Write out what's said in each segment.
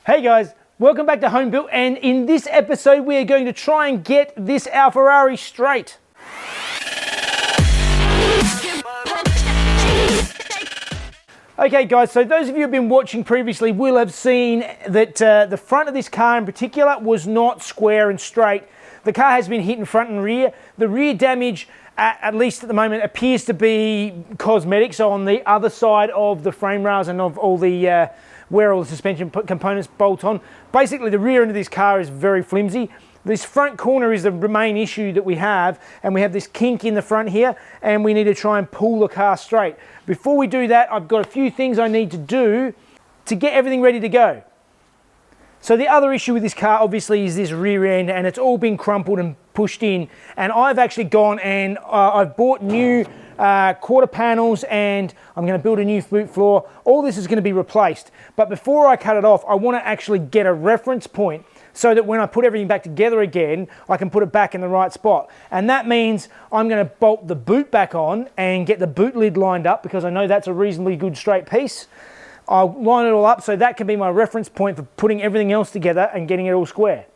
Hey guys, welcome back to Home Built, and in this episode we are going to try and get this Alfarrari straight. Okay guys, so those of you who have been watching previously will have seen that the front of this car in particular was not square and straight. The car has been hit in front and rear. The rear damage, at least at the moment, appears to be cosmetic, so on the other side of the frame rails and of all the where all the suspension components bolt on. Basically, the rear end of this car is very flimsy. This front corner is the main issue that we have, and we have this kink in the front here, and we need to try and pull the car straight. Before we do that, I've got a few things I need to do to get everything ready to go. So the other issue with this car obviously is this rear end, and it's all been crumpled and pushed in, and I've actually gone and I've bought new quarter panels, and I'm going to build a new boot floor. All this is going to be replaced, but before I cut it off, I want to actually get a reference point so that when I put everything back together again, I can put it back in the right spot. And that means I'm going to bolt the boot back on and get the boot lid lined up, because I know that's a reasonably good straight piece. I'll line it all up so that can be my reference point for putting everything else together and getting it all square.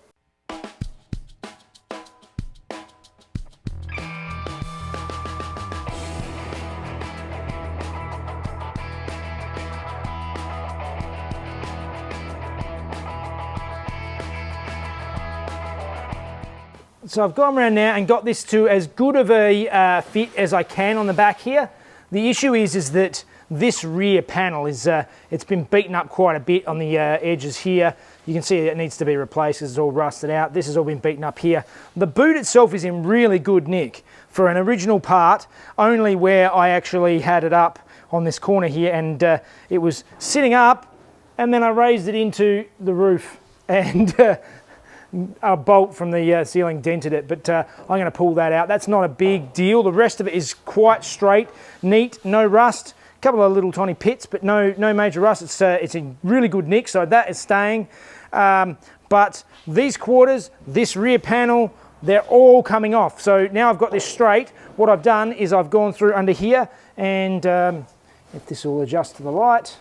So I've gone around now and got this to as good of a fit as I can on the back here. The issue is that this rear panel is it's been beaten up quite a bit on the edges here. You can see it needs to be replaced. It's all rusted out. This has all been beaten up here. The boot itself is in really good nick for an original part, only where I actually had it up on this corner here, and it was sitting up, and then I raised it into the roof, and a bolt from the ceiling dented it, but I'm going to pull that out. That's not a big deal. The rest of it is quite straight, neat, no rust. A couple of little tiny pits, but no major rust. It's in really good nick, so that is staying. But these quarters, this rear panel, they're all coming off. So now I've got this straight. What I've done is I've gone through under here, and if this will adjust to the light.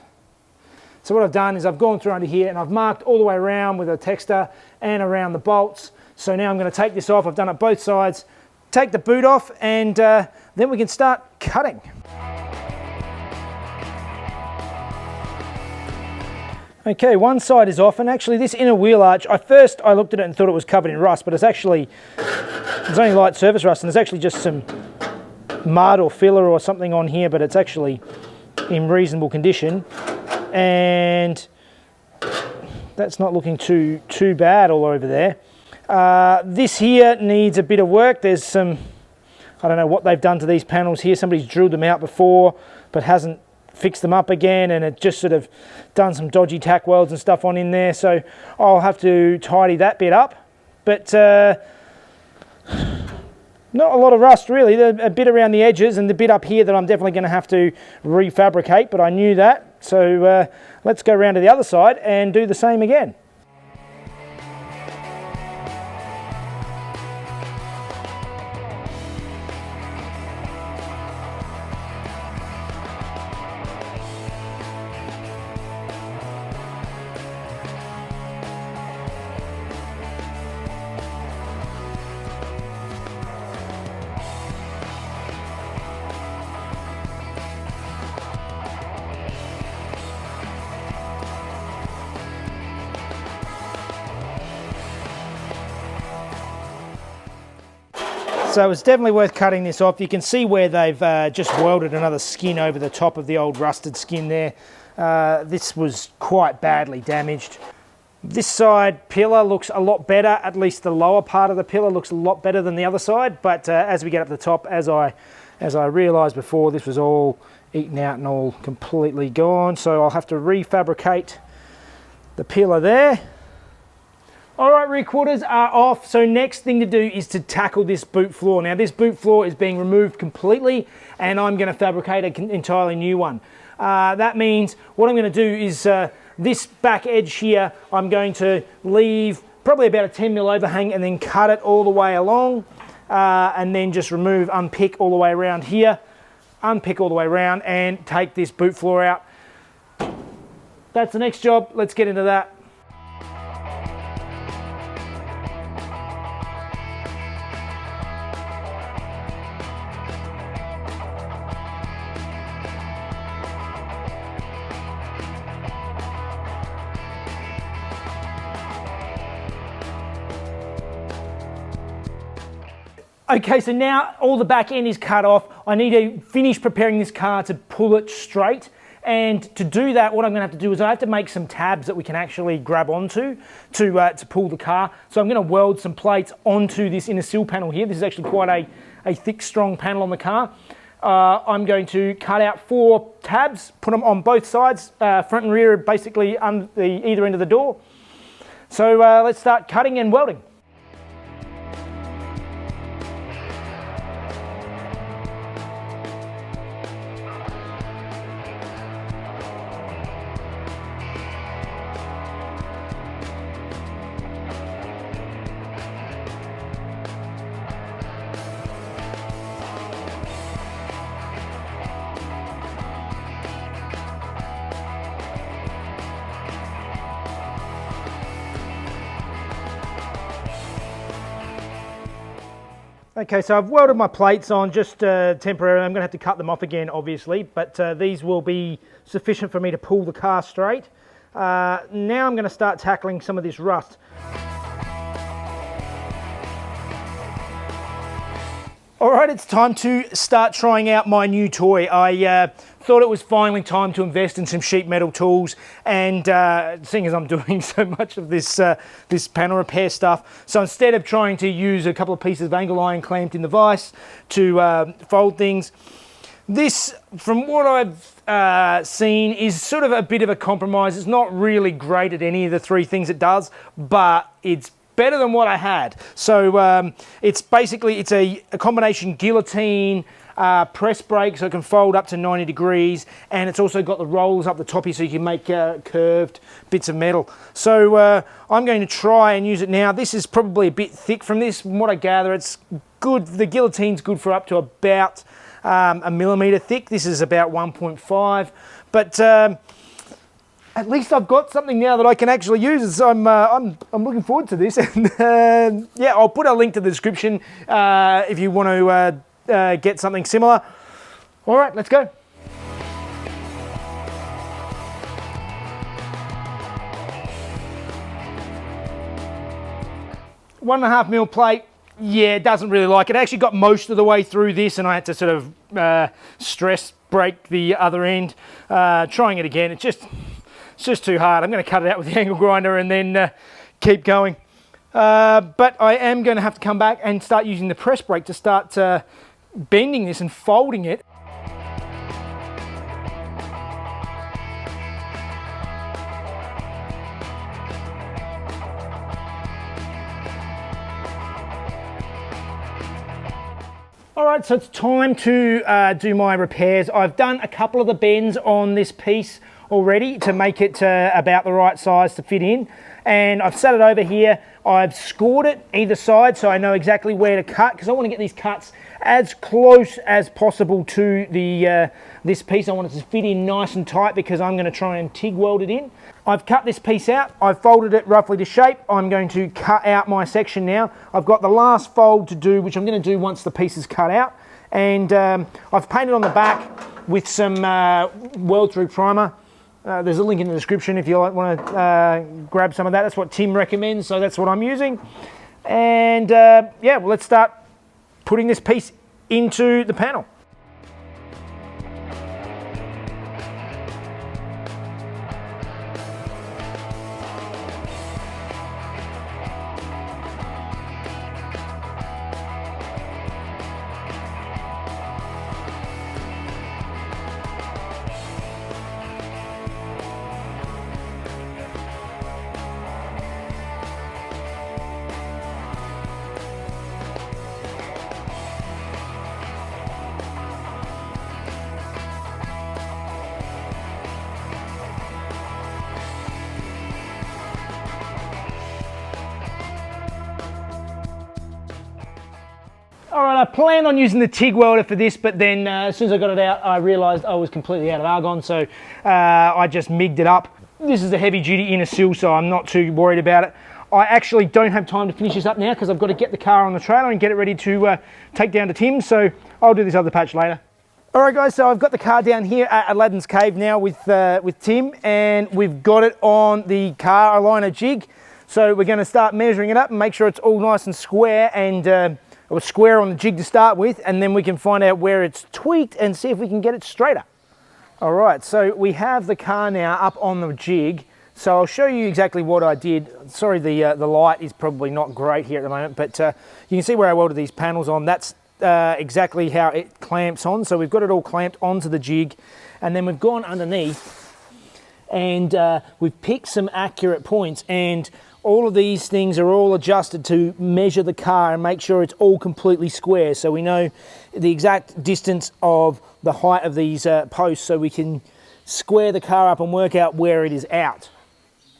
So what I've done is I've gone through under here and I've marked all the way around with a texter and around the bolts. So now I'm going to take this off. I've done it both sides, take the boot off, and then we can start cutting. Okay, one side is off, and actually this inner wheel arch, first I looked at it and thought it was covered in rust, but it's only light surface rust, and there's actually just some mud or filler or something on here, but it's actually in reasonable condition. And that's not looking too bad all over there. This here needs a bit of work. There's some, I don't know what they've done to these panels here. Somebody's drilled them out before but hasn't fixed them up again, and it just sort of done some dodgy tack welds and stuff on in there, so I'll have to tidy that bit up. But not a lot of rust really. A bit around the edges and the bit up here that I'm definitely going to have to refabricate, but I knew that. So let's go around to the other side and do the same again. So it's definitely worth cutting this off. You can see where they've just welded another skin over the top of the old rusted skin there. This was quite badly damaged. This side pillar looks a lot better, at least the lower part of the pillar looks a lot better than the other side, but as we get up the top, as I realised before, this was all eaten out and all completely gone, so I'll have to refabricate the pillar there. All right, rear quarters are off, so next thing to do is to tackle this boot floor. Now this boot floor is being removed completely, and I'm going to fabricate an entirely new one. That means what I'm going to do is this back edge here, I'm going to leave probably about a 10mm overhang and then cut it all the way along, and then just unpick all the way around here, unpick all the way around and take this boot floor out. That's the next job. Let's get into that. Okay, so now all the back end is cut off. I need to finish preparing this car to pull it straight. And to do that, what I'm going to have to do is I have to make some tabs that we can actually grab onto to pull the car. So I'm going to weld some plates onto this inner sill panel here. This is actually quite a thick, strong panel on the car. I'm going to cut out 4 tabs, put them on both sides, front and rear, basically on either end of the door. So let's start cutting and welding. Okay, so I've welded my plates on just temporarily. I'm going to have to cut them off again, obviously, but these will be sufficient for me to pull the car straight. Now I'm going to start tackling some of this rust. All right, it's time to start trying out my new toy. I thought it was finally time to invest in some sheet metal tools, and seeing as I'm doing so much of this this panel repair stuff, so instead of trying to use a couple of pieces of angle iron clamped in the vise to fold things, this, from what I've seen, is sort of a bit of a compromise. It's not really great at any of the 3 things it does, but it's better than what I had. So it's basically, it's a combination guillotine, press brake, so it can fold up to 90 degrees, and it's also got the rollers up the top here so you can make curved bits of metal. So I'm going to try and use it now. This is probably a bit thick from this. From what I gather, it's good. The guillotine's good for up to about a millimetre thick. This is about 1.5, but at least I've got something now that I can actually use. So I'm looking forward to this. And yeah, I'll put a link to the description if you want to get something similar. All right, let's go. One and a half mil plate. Yeah, it doesn't really like it. I actually got most of the way through this, and I had to sort of stress break the other end. Trying it again, it's just too hard. I'm going to cut it out with the angle grinder and then keep going. But I am going to have to come back and start using the press brake to start bending this and folding it. All right, so it's time to do my repairs. I've done a couple of the bends on this piece already to make it about the right size to fit in, and I've set it over here. I've scored it either side so I know exactly where to cut, because I want to get these cuts as close as possible to the this piece. I want it to fit in nice and tight because I'm going to try and TIG weld it in. I've cut this piece out, I've folded it roughly to shape. I'm going to cut out my section now. I've got the last fold to do, which I'm going to do once the piece is cut out, and I've painted on the back with some weld through primer. There's a link in the description if you want to grab some of that. That's what Tim recommends, so that's what I'm using. And yeah, well, let's start putting this piece into the panel. All right, I planned on using the TIG welder for this, but then as soon as I got it out, I realised I was completely out of argon, so I just migged it up. This is a heavy duty inner sill, so I'm not too worried about it. I actually don't have time to finish this up now because I've got to get the car on the trailer and get it ready to take down to Tim's, so I'll do this other patch later. All right, guys, so I've got the car down here at Aladdin's Cave now with Tim, and we've got it on the car aligner jig. So we're going to start measuring it up and make sure it's all nice and square, and or square on the jig to start with, and then we can find out where it's tweaked and see if we can get it straighter. All right, so we have the car now up on the jig. So I'll show you exactly what I did. Sorry, the light is probably not great here at the moment, but you can see where I welded these panels on. That's exactly how it clamps on. So we've got it all clamped onto the jig, and then we've gone underneath and we've picked some accurate points, and all of these things are all adjusted to measure the car and make sure it's all completely square. So we know the exact distance of the height of these posts, so we can square the car up and work out where it is out.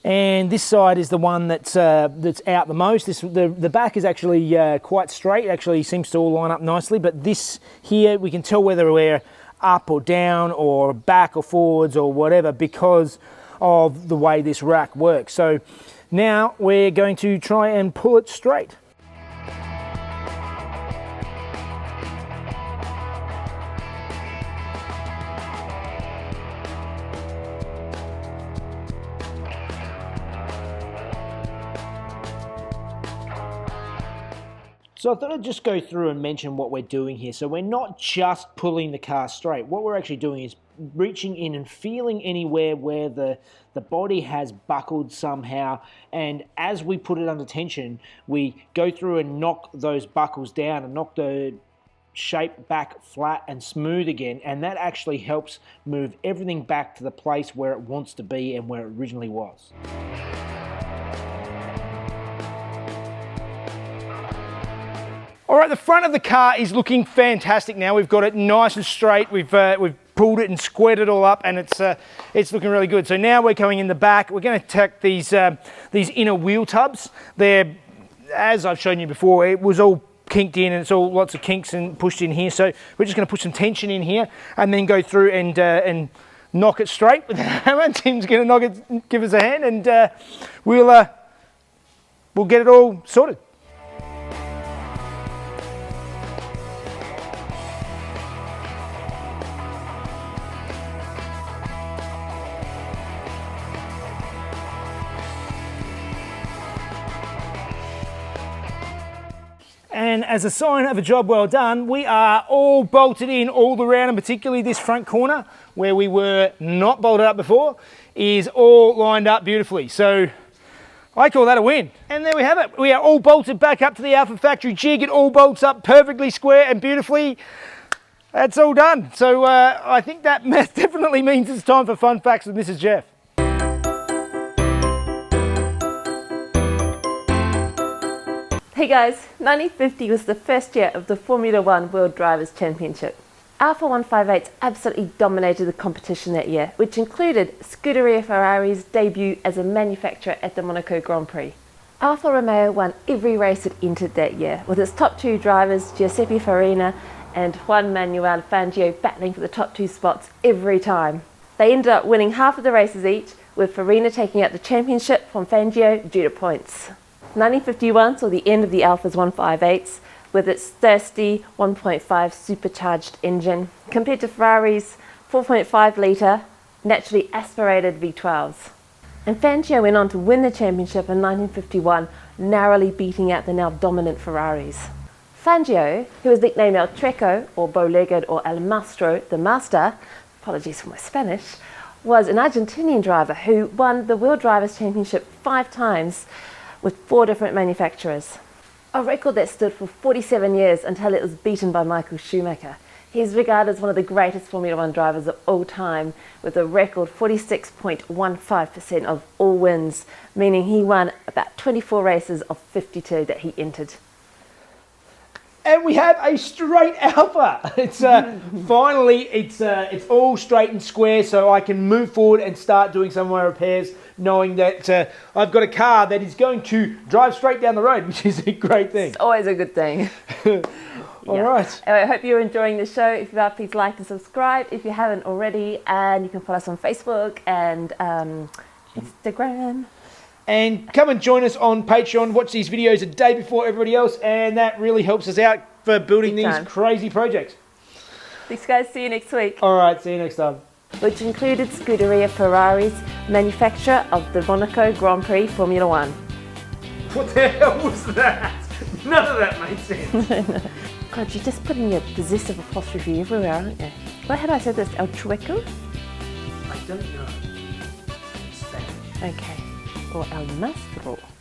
And this side is the one that's out the most. The back is actually quite straight. It actually seems to all line up nicely, but this here, we can tell whether we're up or down or back or forwards or whatever because of the way this rack works. So now we're going to try and pull it straight. So I thought I'd just go through and mention what we're doing here. So we're not just pulling the car straight. What we're actually doing is reaching in and feeling anywhere where the body has buckled somehow. And as we put it under tension, we go through and knock those buckles down and knock the shape back flat and smooth again. And that actually helps move everything back to the place where it wants to be and where it originally was. All right, the front of the car is looking fantastic now. We've got it nice and straight. We've pulled it and squared it all up, and it's looking really good. So now we're going in the back. We're going to tack these inner wheel tubs. They're, as I've shown you before, it was all kinked in, and it's all lots of kinks and pushed in here. So we're just going to put some tension in here, and then go through and knock it straight with a hammer. Tim's going to knock it, give us a hand, and we'll get it all sorted. And as a sign of a job well done, we are all bolted in all around, and particularly this front corner where we were not bolted up before is all lined up beautifully. So I call that a win. And there we have it. We are all bolted back up to the Alfa factory jig. It all bolts up perfectly square and beautifully. That's all done. So I think that definitely means it's time for fun facts with Mrs. Jeff. Hey guys, 1950 was the first year of the Formula One World Drivers' Championship. Alfa 158s absolutely dominated the competition that year, which included Scuderia Ferrari's debut as a manufacturer at the Monaco Grand Prix. Alfa Romeo won every race it entered that year, with its top two drivers Giuseppe Farina and Juan Manuel Fangio battling for the top two spots every time. They ended up winning half of the races each, with Farina taking out the championship from Fangio due to points. 1951 saw the end of the Alfa's 158s with its thirsty 1.5 supercharged engine compared to Ferrari's 4.5 litre naturally aspirated V12s. And Fangio went on to win the championship in 1951, narrowly beating out the now dominant Ferraris. Fangio, who was nicknamed El Treco or Bow-Legged or El Mastro, the Master, apologies for my Spanish, was an Argentinian driver who won the World Drivers' Championship 5 times with 4 different manufacturers. A record that stood for 47 years until it was beaten by Michael Schumacher. He's regarded as one of the greatest Formula One drivers of all time, with a record 46.15% of all wins, meaning he won about 24 races of 52 that he entered. And we have a straight Alfa. It's finally it's all straight and square, so I can move forward and start doing some of my repairs, knowing that I've got a car that is going to drive straight down the road, which is a great thing. It's always a good thing. All right. I hope you're enjoying the show. If you are, please like and subscribe if you haven't already, and you can follow us on Facebook and Instagram. And come and join us on Patreon. Watch these videos a day before everybody else, and that really helps us out for building these crazy projects. Thanks guys, see you next week. All right, see you next time. Which included Scuderia Ferrari's manufacturer of the Monaco Grand Prix Formula One. What the hell was that? None of that made sense. God, you're just putting your possessive apostrophe everywhere, aren't you? What had I said this? El Chueco? I don't know. Spanish. Okay. Or El Mastro.